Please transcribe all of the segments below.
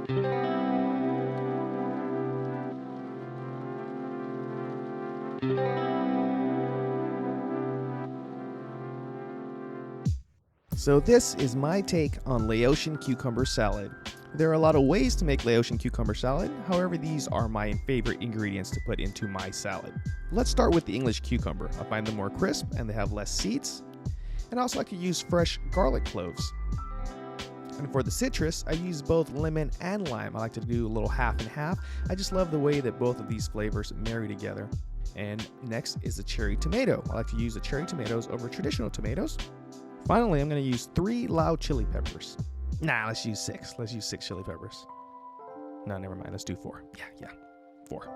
So this is my take on Laotian cucumber salad. There are a lot of ways to make Laotian cucumber salad, however these are my favorite ingredients to put into my salad. Let's start with the English cucumber. I find them more crisp and they have less seeds. And I also like to use fresh garlic cloves. And for the citrus, I use both lemon and lime. I like to do a little half and half. I just love the way that both of these flavors marry together. And next is the cherry tomato. I like to use the cherry tomatoes over traditional tomatoes. Finally, I'm going to use 3 Lao Chili Peppers. Nah, let's use 6. Let's use 6 chili peppers. No, never mind. Let's do 4. Yeah, 4.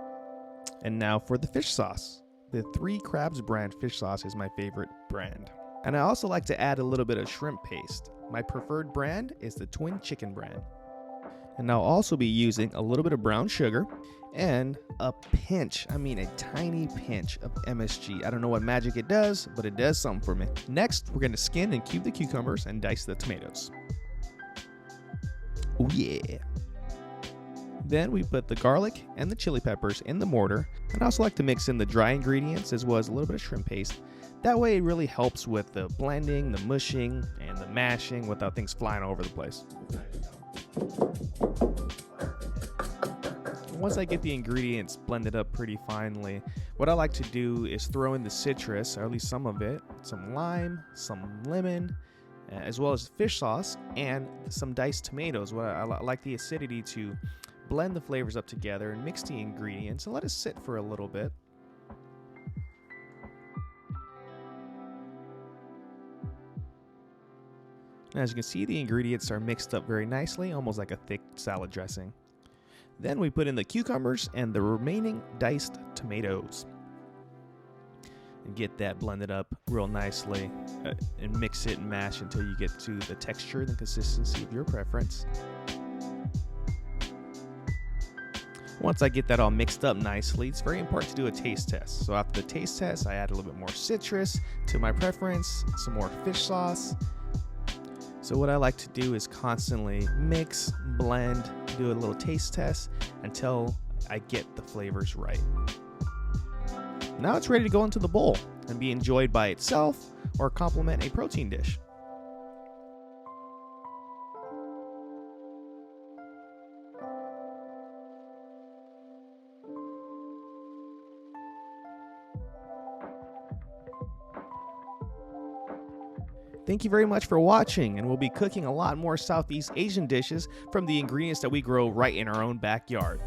And now for the fish sauce. The 3 Crabs brand fish sauce is my favorite brand. And I also like to add a little bit of shrimp paste. My preferred brand is the Twin Chicken brand. And I'll also be using a little bit of brown sugar and a tiny pinch of MSG. I don't know what magic it does, but it does something for me. Next, we're going to skin and cube the cucumbers and dice the tomatoes. Oh yeah. Then we put the garlic and the chili peppers in the mortar. And I also like to mix in the dry ingredients as well as a little bit of shrimp paste. That way it really helps with the blending, the mushing, and the mashing without things flying all over the place. Once I get the ingredients blended up pretty finely, what I like to do is throw in the citrus, or at least some of it, some lime, some lemon, as well as fish sauce, and some diced tomatoes. I like the acidity to blend the flavors up together and mix the ingredients and let it sit for a little bit. As you can see, the ingredients are mixed up very nicely, almost like a thick salad dressing. Then we put in the cucumbers and the remaining diced tomatoes. And get that blended up real nicely and mix it and mash until you get to the texture and the consistency of your preference. Once I get that all mixed up nicely, it's very important to do a taste test. So after the taste test, I add a little bit more citrus to my preference, some more fish sauce. So what I like to do is constantly mix, blend, do a little taste test until I get the flavors right. Now it's ready to go into the bowl and be enjoyed by itself or complement a protein dish. Thank you very much for watching, and we'll be cooking a lot more Southeast Asian dishes from the ingredients that we grow right in our own backyard.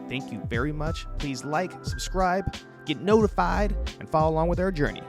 Thank you very much. Please like, subscribe, get notified, and follow along with our journey.